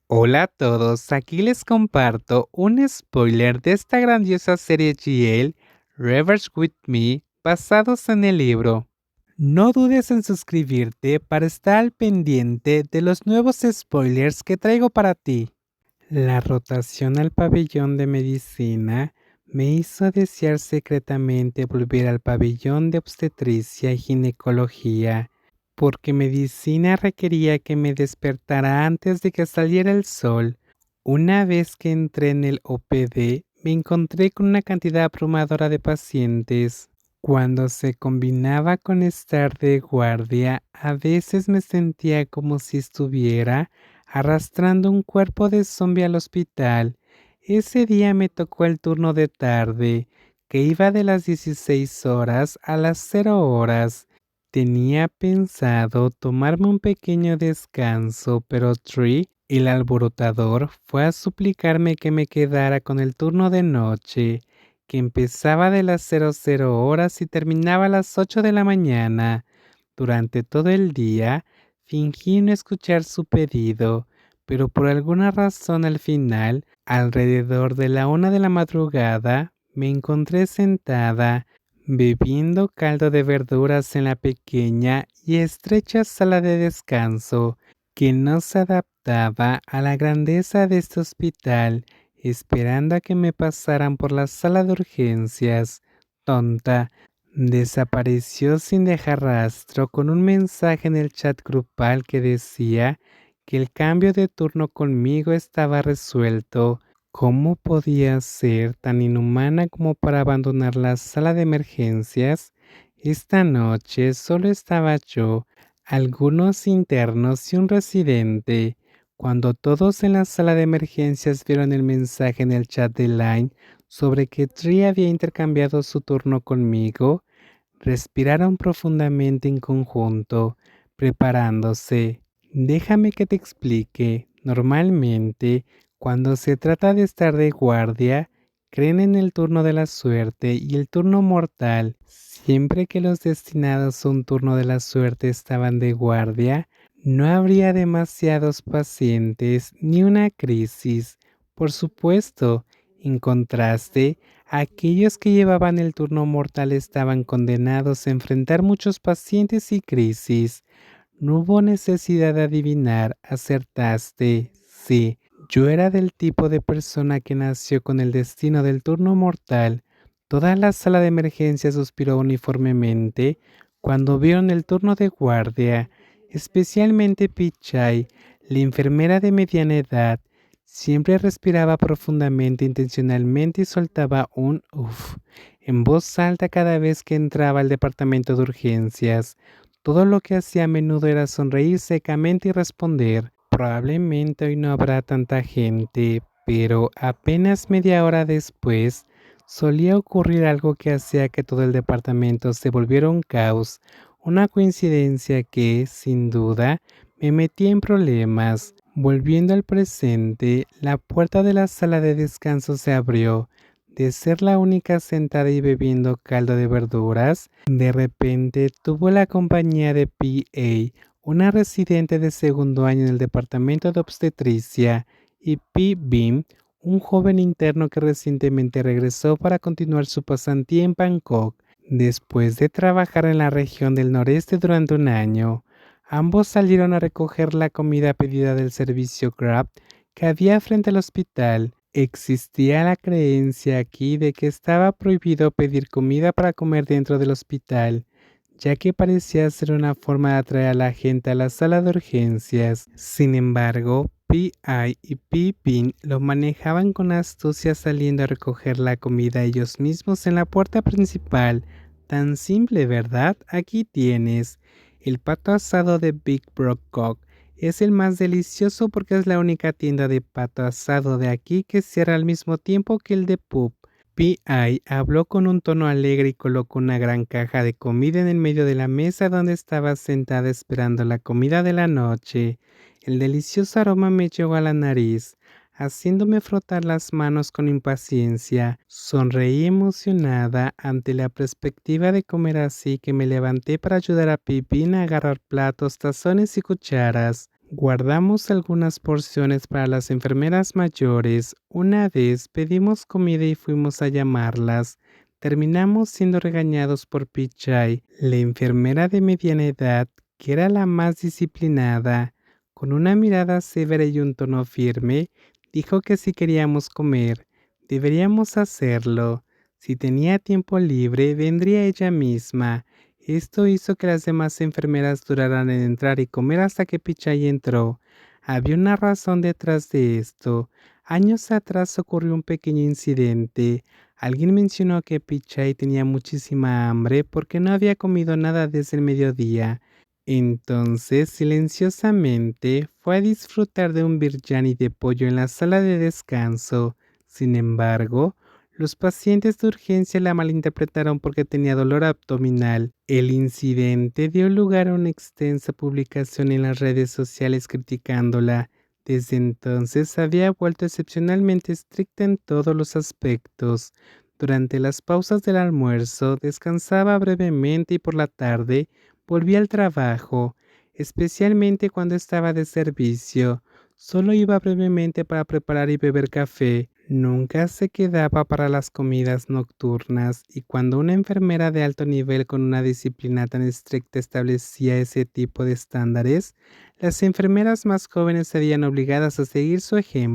Hola a todos, aquí les comparto un spoiler de esta grandiosa serie GL, Reverse With Me, basados en el libro. No dudes en suscribirte para estar al pendiente de los nuevos spoilers que traigo para ti. La rotación al pabellón de medicina me hizo desear secretamente volver al pabellón de obstetricia y ginecología, porque medicina requería que me despertara antes de que saliera el sol. Una vez que entré en el OPD, me encontré con una cantidad abrumadora de pacientes. Cuando se combinaba con estar de guardia, a veces me sentía como si estuviera arrastrando un cuerpo de zombie al hospital. Ese día me tocó el turno de tarde, que iba de las 16 horas a las 0 horas. Tenía pensado tomarme un pequeño descanso, pero Tree, el alborotador, fue a suplicarme que me quedara con el turno de noche, que empezaba de las 00 horas y terminaba a las 8 de la mañana. Durante todo el día, fingí no escuchar su pedido, pero por alguna razón al final, alrededor de la 1 de la madrugada, me encontré sentada, bebiendo caldo de verduras en la pequeña y estrecha sala de descanso, que no se adaptaba a la grandeza de este hospital, esperando a que me pasaran por la sala de urgencias. Tonta, desapareció sin dejar rastro con un mensaje en el chat grupal que decía que el cambio de turno conmigo estaba resuelto. ¿Cómo podía ser tan inhumana como para abandonar la sala de emergencias? Esta noche solo estaba yo, algunos internos y un residente. Cuando todos en la sala de emergencias vieron el mensaje en el chat de Line sobre que Tree había intercambiado su turno conmigo, respiraron profundamente en conjunto, preparándose. Déjame que te explique. Normalmente, cuando se trata de estar de guardia, creen en el turno de la suerte y el turno mortal. Siempre que los destinados a un turno de la suerte estaban de guardia, no habría demasiados pacientes ni una crisis. Por supuesto, en contraste, aquellos que llevaban el turno mortal estaban condenados a enfrentar muchos pacientes y crisis. No hubo necesidad de adivinar, acertaste. Sí, yo era del tipo de persona que nació con el destino del turno mortal. Toda la sala de emergencia suspiró uniformemente cuando vieron el turno de guardia, especialmente Pichai, la enfermera de mediana edad. Siempre respiraba profundamente intencionalmente y soltaba un uff en voz alta cada vez que entraba al departamento de urgencias. Todo lo que hacía a menudo era sonreír secamente y responder: probablemente hoy no habrá tanta gente, pero apenas media hora después solía ocurrir algo que hacía que todo el departamento se volviera un caos, una coincidencia que, sin duda, me metía en problemas. Volviendo al presente, la puerta de la sala de descanso se abrió. De ser la única sentada y bebiendo caldo de verduras, de repente tuvo la compañía de PA, una residente de segundo año en el departamento de obstetricia, y P. Beam, un joven interno que recientemente regresó para continuar su pasantía en Bangkok, después de trabajar en la región del noreste durante un año. Ambos salieron a recoger la comida pedida del servicio Grab que había frente al hospital. Existía la creencia aquí de que estaba prohibido pedir comida para comer dentro del hospital, ya que parecía ser una forma de atraer a la gente a la sala de urgencias. Sin embargo, P.I. y P.Pin lo manejaban con astucia, saliendo a recoger la comida ellos mismos en la puerta principal. Tan simple, ¿verdad? Aquí tienes. El pato asado de Big Brock Cock es el más delicioso porque es la única tienda de pato asado de aquí que cierra al mismo tiempo que el de Pup. P.I. habló con un tono alegre y colocó una gran caja de comida en el medio de la mesa donde estaba sentada esperando la comida de la noche. El delicioso aroma me llegó a la nariz, haciéndome frotar las manos con impaciencia. Sonreí emocionada ante la perspectiva de comer, así que me levanté para ayudar a Pipín a agarrar platos, tazones y cucharas. Guardamos algunas porciones para las enfermeras mayores. Una vez pedimos comida y fuimos a llamarlas. Terminamos siendo regañados por Pichai, la enfermera de mediana edad, que era la más disciplinada. Con una mirada severa y un tono firme, dijo que si queríamos comer, deberíamos hacerlo. Si tenía tiempo libre, vendría ella misma. Esto hizo que las demás enfermeras duraran en entrar y comer hasta que Pichai entró. Había una razón detrás de esto. Años atrás ocurrió un pequeño incidente. Alguien mencionó que Pichai tenía muchísima hambre porque no había comido nada desde el mediodía. Entonces, silenciosamente, fue a disfrutar de un biryani de pollo en la sala de descanso. Sin embargo, los pacientes de urgencia la malinterpretaron porque tenía dolor abdominal. El incidente dio lugar a una extensa publicación en las redes sociales criticándola. Desde entonces había vuelto excepcionalmente estricta en todos los aspectos. Durante las pausas del almuerzo descansaba brevemente y por la tarde volvía al trabajo, especialmente cuando estaba de servicio. Solo iba brevemente para preparar y beber café. Nunca se quedaba para las comidas nocturnas y cuando una enfermera de alto nivel con una disciplina tan estricta establecía ese tipo de estándares, las enfermeras más jóvenes se veían obligadas a seguir su ejemplo.